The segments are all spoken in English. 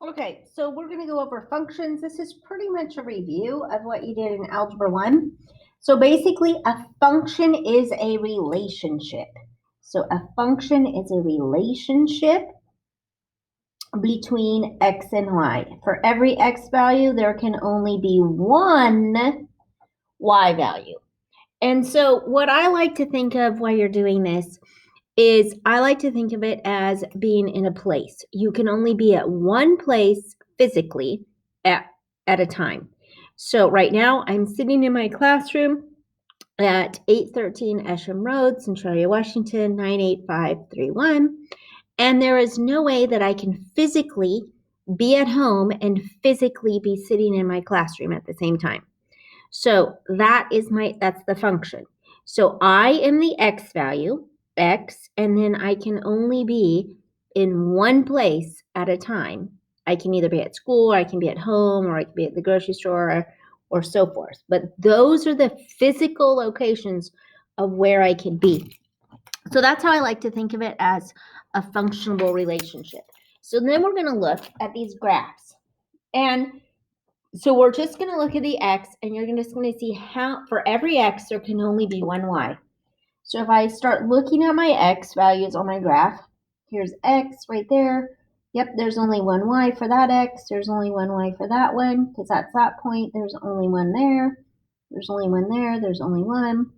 Okay, so we're going to go over functions. This is pretty much a review of what you did in Algebra 1. So basically, a function is a relationship. So a function is a relationship between x and y. For every x value, there can only be one y value. And so what I like to think of while you're doing this is I like to think of it as being in a place. You can only be at one place physically at a time. So right now I'm sitting in my classroom at 813 Esham Road, Centralia, Washington, 98531. And there is no way that I can physically be at home and physically be sitting in my classroom at the same time. So that's the function. So I am the x value, x, and then I can only be in one place at a time. I can either be at school, or I can be at home, or I can be at the grocery store, or so forth. But those are the physical locations of where I can be. So that's how I like to think of it as a functional relationship. So then we're going to look at these graphs. And so we're just going to look at the x, and you're just going to see how for every x there can only be one y. So if I start looking at my x values on my graph, here's x right there. Yep, there's only one y for that x. There's only one y for that one because that's that point. There's only one there. There's only one there. There's only one.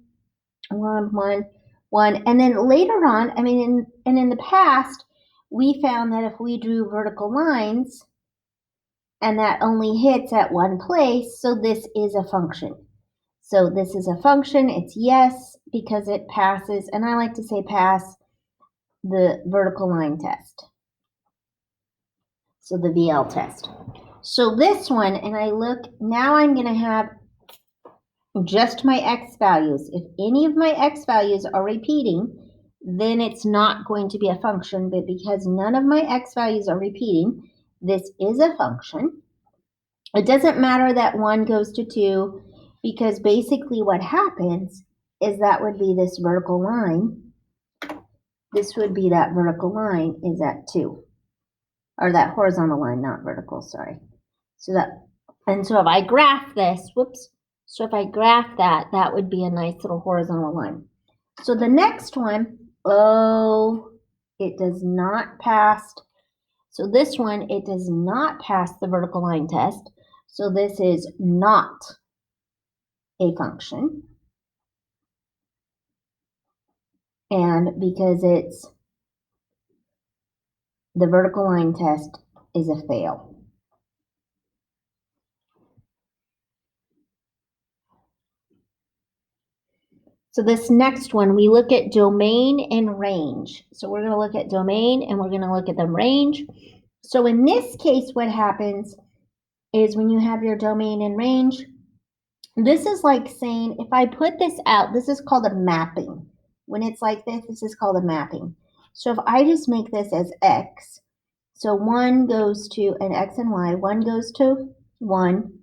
And then later on, in the past, we found that if we drew vertical lines, and that only hits at one place, so this is a function. So this is a function, it's yes, because it passes, and I like to say pass the vertical line test. So the VL test. So this one, and I look, now I'm going to have just my x values. If any of my x values are repeating, then it's not going to be a function, but because none of my x values are repeating, this is a function. It doesn't matter that 1 goes to 2 because basically what happens is that would be this vertical line. This would be that vertical line is at 2. Or that horizontal line, not vertical, sorry. So if I graph this, so if I graph that, that would be a nice little horizontal line. So the next one, it does not pass. So this one, it does not pass the vertical line test. So this is not a function. And because the vertical line test is a fail. So this next one, we look at domain and range. So we're going to look at domain and we're going to look at the range. So in this case, what happens is when you have your domain and range, this is like saying, if I put this out, this is called a mapping. When it's like this, this is called a mapping. So if I just make this as x, so 1 goes to an x and y, 1 goes to 1,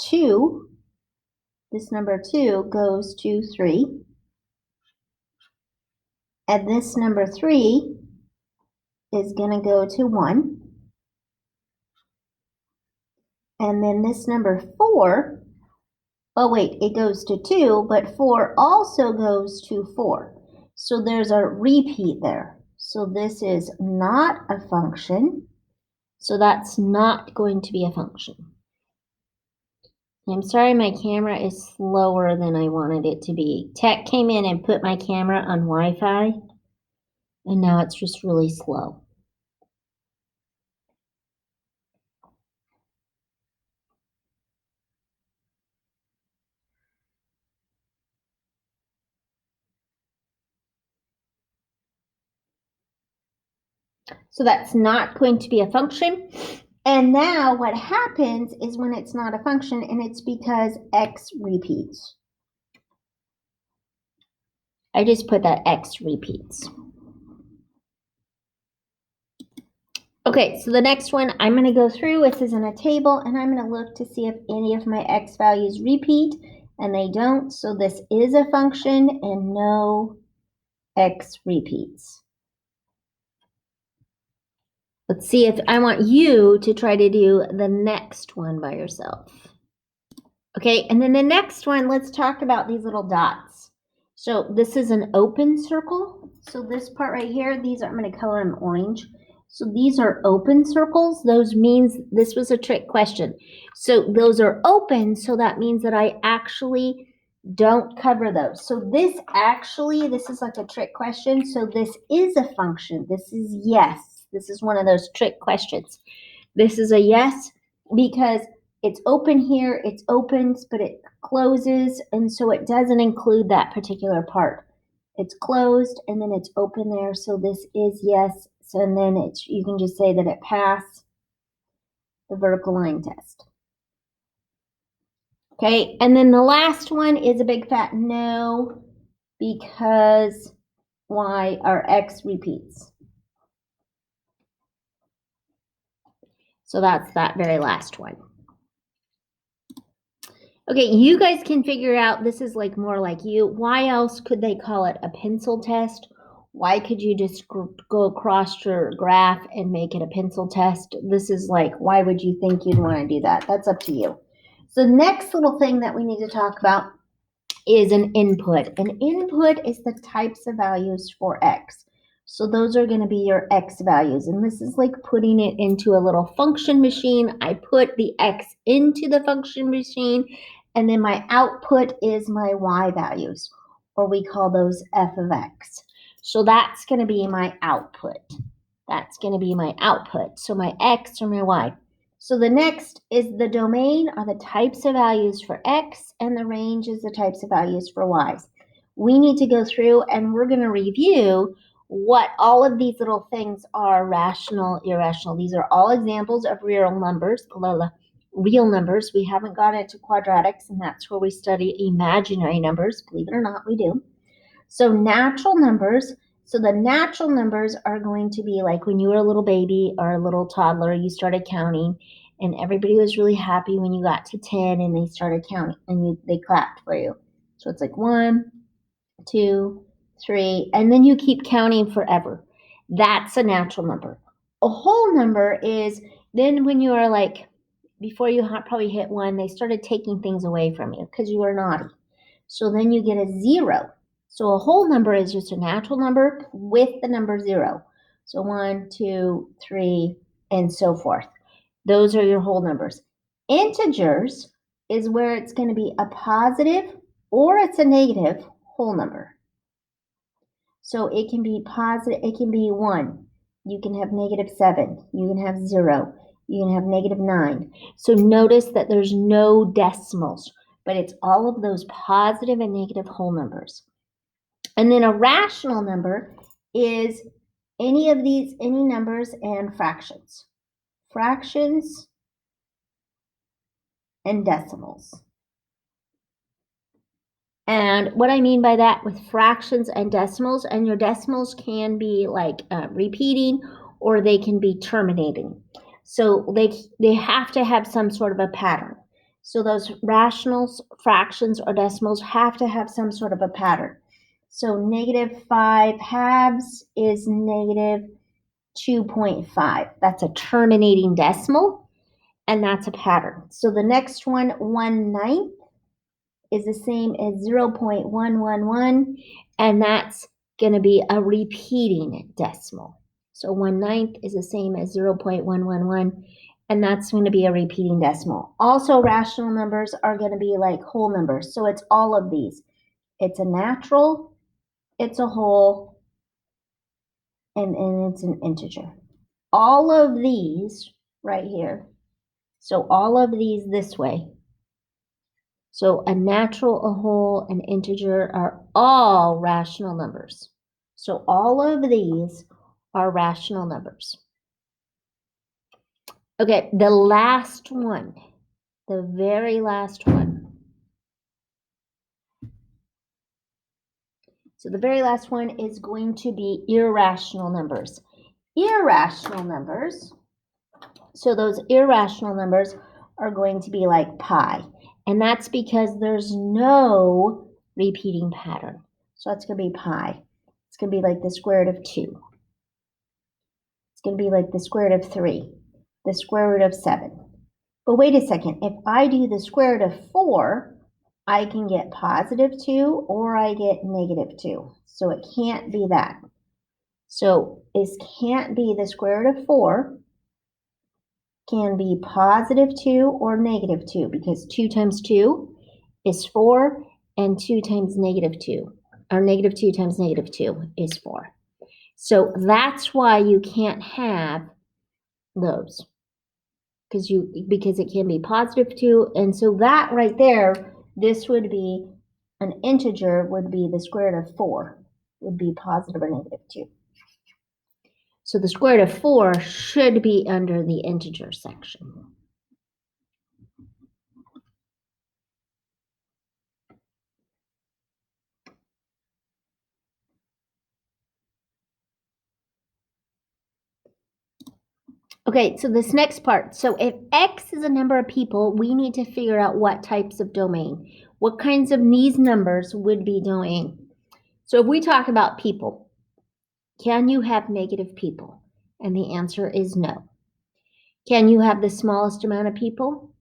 2, this number 2 goes to 3, and this number 3 is going to go to 1, and then this number 4, it goes to 2, but 4 also goes to 4. So there's a repeat there. So this is not a function. So that's not going to be a function. I'm sorry my camera is slower than I wanted it to be. Tech came in and put my camera on Wi-Fi, and now it's just really slow. So that's not going to be a function. And now what happens is when it's not a function, and it's because x repeats. I just put that x repeats. Okay, so the next one I'm going to go through, this is in a table, and I'm going to look to see if any of my x values repeat, and they don't. So this is a function, and no x repeats. Let's see if I want you to try to do the next one by yourself. Okay, and then the next one, let's talk about these little dots. So this is an open circle. So this part right here, I'm going to color them orange. So these are open circles. Those means this was a trick question. So those are open, so that means that I actually don't cover those. So this is like a trick question. So this is a function. This is yes. This is one of those trick questions. This is a yes because it's open here, it opens, but it closes, and so it doesn't include that particular part. It's closed, and then it's open there, so this is yes. So and then you can just say that it passed the vertical line test. Okay, and then the last one is a big fat no, because y or x repeats. So that's that very last one. Okay, you guys can figure out, this is like more like you. Why else could they call it a pencil test? Why could you just go across your graph and make it a pencil test? This is like, why would you think you'd want to do that? That's up to you. So next little thing that we need to talk about is an input. An input is the types of values for x. So those are going to be your x values. And this is like putting it into a little function machine. I put the x into the function machine, and then my output is my y values, or we call those f of x. So that's going to be my output. That's going to be my output. So my x or my y. So the next is the domain are the types of values for x, and the range is the types of values for y's. We need to go through and we're going to review what all of these little things are: rational, irrational. These are all examples of real numbers. Real numbers. We haven't got into quadratics, and that's where we study imaginary numbers. Believe it or not, we do. So natural numbers. So the natural numbers are going to be like when you were a little baby or a little toddler, you started counting, and everybody was really happy when you got to 10 and they started counting and they clapped for you. So it's like 1, 2, 3, and then you keep counting forever. That's a natural number. A whole number is then when you are like, before you probably hit 1, they started taking things away from you because you were naughty. So then you get a 0. So a whole number is just a natural number with the number 0. So 1, 2, 3, and so forth. Those are your whole numbers. Integers is where it's going to be a positive or it's a negative whole number. So it can be positive, it can be 1. You can have -7. You can have 0. You can have -9. So notice that there's no decimals, but it's all of those positive and negative whole numbers. And then a rational number is any numbers and fractions. Fractions and decimals. And what I mean by that with fractions and decimals, and your decimals can be like repeating, or they can be terminating. So they have to have some sort of a pattern. So those rationals, fractions, or decimals have to have some sort of a pattern. So -5 halves is -2.5. That's a terminating decimal, and that's a pattern. So the next one, 1/9, is the same as 0.111, and that's going to be a repeating decimal. So 1/9 is the same as 0.111, and that's going to be a repeating decimal. Also, rational numbers are going to be like whole numbers. So it's all of these. It's a natural, it's a whole, and it's an integer. All of these right here. So all of these this way. So a natural, a whole, an integer are all rational numbers. So all of these are rational numbers. Okay, the last one, the very last one. So the very last one is going to be irrational numbers. Irrational numbers, so those irrational numbers are going to be like pi. And that's because there's no repeating pattern. So that's going to be pi. It's going to be like the square root of 2. It's going to be like the square root of 3, the square root of 7. But wait a second, if I do the square root of 4, I can get positive 2 or I get negative 2. So it can't be that. So this can't be the square root of 4, can be positive 2 or negative 2 because 2 times 2 is 4 and 2 times negative 2, or negative 2 times negative 2 is 4. So that's why you can't have those because it can be positive 2. And so that right there, this would be an integer would be the square root of 4 would be positive or negative 2. So the square root of 4 should be under the integer section. Okay, so this next part. So if X is a number of people, we need to figure out what types of domain. What kinds of these numbers would be domain? So if we talk about people, can you have negative people? And the answer is no. Can you have the smallest amount of people?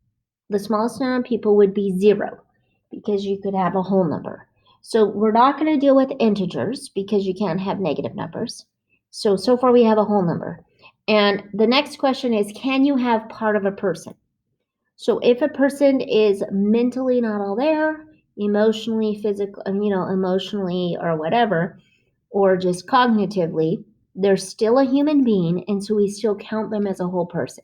The smallest amount of people would be 0 because you could have a whole number. So we're not going to deal with integers because you can't have negative numbers. So far we have a whole number. And the next question is, can you have part of a person? So if a person is mentally not all there, emotionally, physically, emotionally or whatever, or just cognitively, they're still a human being, and so we still count them as a whole person.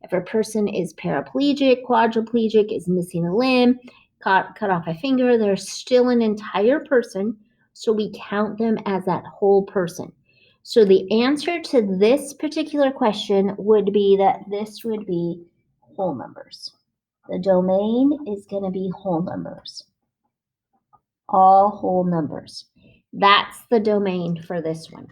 If a person is paraplegic, quadriplegic, is missing a limb, cut off a finger, they're still an entire person, so we count them as that whole person. So the answer to this particular question would be that this would be whole numbers. The domain is going to be whole numbers. All whole numbers. That's the domain for this one.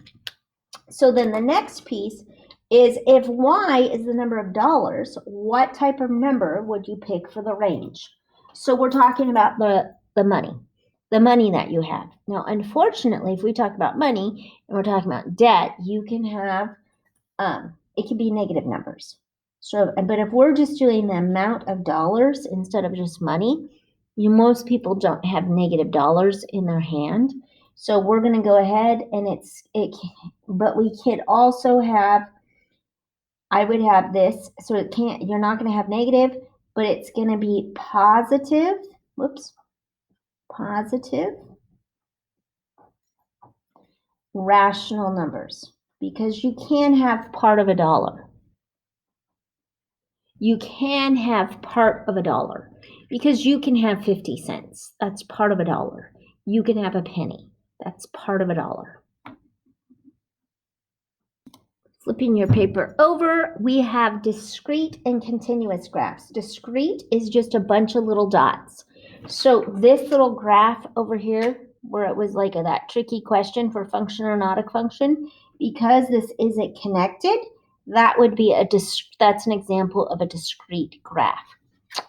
So then the next piece is if Y is the number of dollars, what type of number would you pick for the range? So we're talking about the money that you have. Now, unfortunately, if we talk about money and we're talking about debt, you can have, it can be negative numbers. So, but if we're just doing the amount of dollars instead of just money, most people don't have negative dollars in their hand. So we're going to go ahead and but we could also have, I would have this, so you're not going to have negative, but it's going to be positive, positive rational numbers, because you can have part of a dollar. You can have part of a dollar because you can have 50 cents. That's part of a dollar. You can have a penny. That's part of a dollar. Flipping your paper over, we have discrete and continuous graphs. Discrete is just a bunch of little dots. So this little graph over here, where it was like that tricky question for function or not a function, because this isn't connected, that would be that's an example of a discrete graph.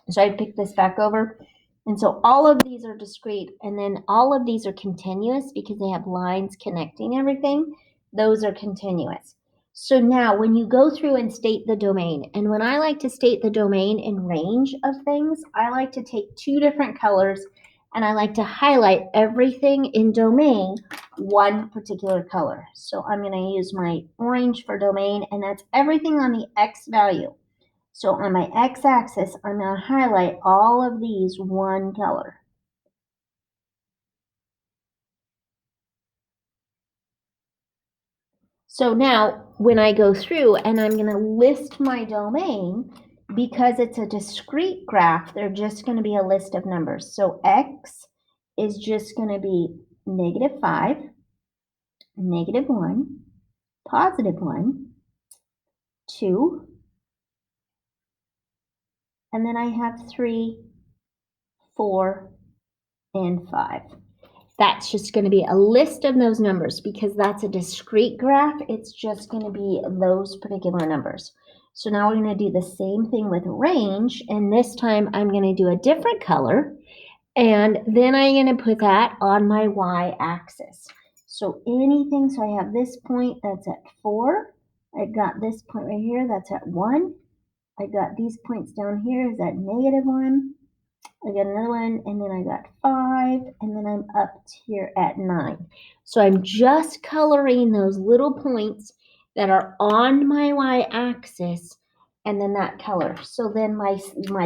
So I picked this back over. And so all of these are discrete, and then all of these are continuous because they have lines connecting everything. Those are continuous. So now when you go through and state the domain, and when I like to state the domain in range of things, I like to take 2 different colors and I like to highlight everything in domain one particular color. So I'm going to use my orange for domain, and that's everything on the X value. So on my x-axis, I'm going to highlight all of these one color. So now when I go through and I'm going to list my domain, because it's a discrete graph, they're just going to be a list of numbers. So X is just going to be -5, -1, +1, 2, and then I have 3, 4, and 5. That's just going to be a list of those numbers because that's a discrete graph. It's just going to be those particular numbers. So now we're going to do the same thing with range, and this time I'm going to do a different color, and then I'm going to put that on my y-axis. So anything, so I have this point that's at 4, I got this point right here, that's at 1. I got these points down here is at -1. I got another one, and then I got 5, and then I'm up here at 9. So I'm just coloring those little points that are on my y-axis, and then that color. So then my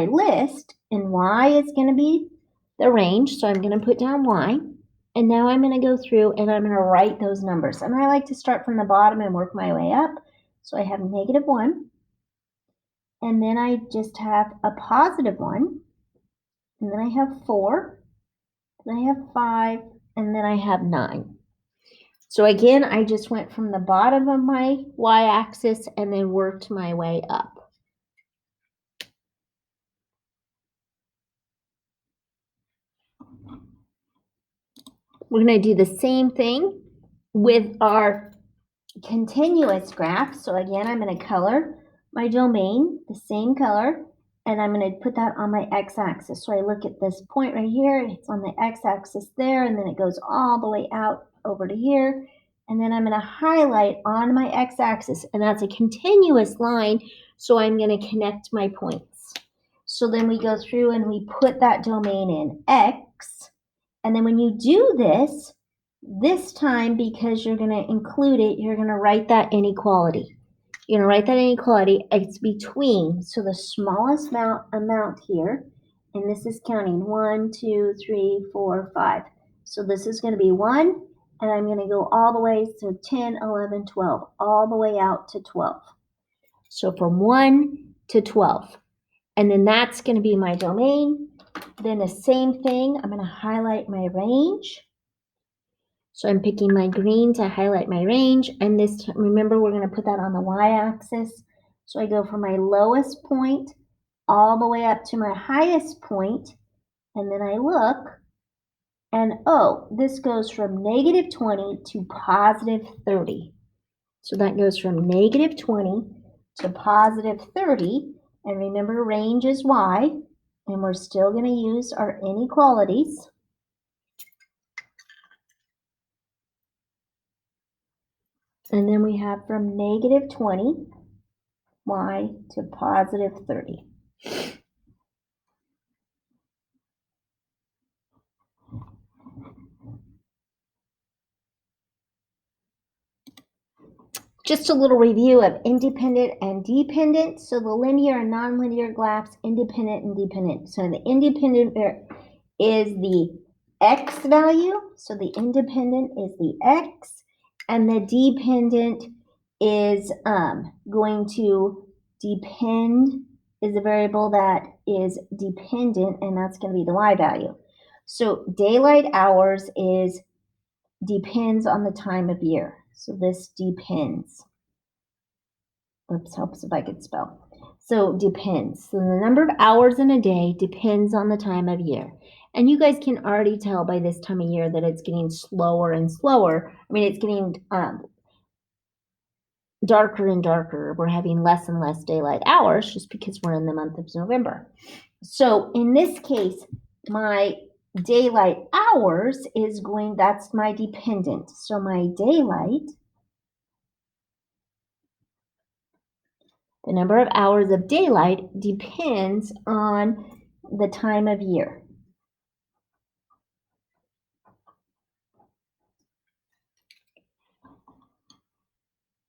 list in y is going to be the range, so I'm going to put down y. And now I'm going to go through and I'm going to write those numbers. And I like to start from the bottom and work my way up. So I have -1, and then I just have a +1, and then I have 4, then I have 5, and then I have 9. So again, I just went from the bottom of my y-axis and then worked my way up. We're going to do the same thing with our continuous graph. So again, I'm going to color my domain the same color, and I'm going to put that on my x-axis. So I look at this point right here, it's on the x-axis there, and then it goes all the way out over to here. And then I'm going to highlight on my x-axis, and that's a continuous line, so I'm going to connect my points. So then we go through and we put that domain in x, and then when you do this time, because you're going to include it, you're going to write that inequality. You're going to write that inequality. It's between, so the smallest amount here, and this is counting 1, 2, 3, 4, 5. So this is going to be 1, and I'm going to go all the way, so 10, 11, 12, all the way out to 12. So from 1 to 12. And then that's going to be my domain. Then the same thing, I'm going to highlight my range. So I'm picking my green to highlight my range, and this, remember, we're going to put that on the y-axis. So I go from my lowest point all the way up to my highest point, and then I look, and oh, this goes from -20 to +30. So that goes from -20 to +30, and remember, range is y, and we're still going to use our inequalities. And then we have from -20 y to +30. Just a little review of independent and dependent. So the linear and nonlinear graphs, independent and dependent. So the independent is the x value. So the independent is the x, and the dependent is going to depend, is a variable that is dependent, and that's going to be the y value. So daylight hours is depends on the time of year. So this depends. Oops, helps if I could spell. So depends. So the number of hours in a day depends on the time of year. And you guys can already tell by this time of year that it's getting slower and slower. I mean, it's getting darker and darker. We're having less and less daylight hours just because we're in the month of November. So in this case, my daylight hours is going, that's my dependent. So my daylight, the number of hours of daylight depends on the time of year.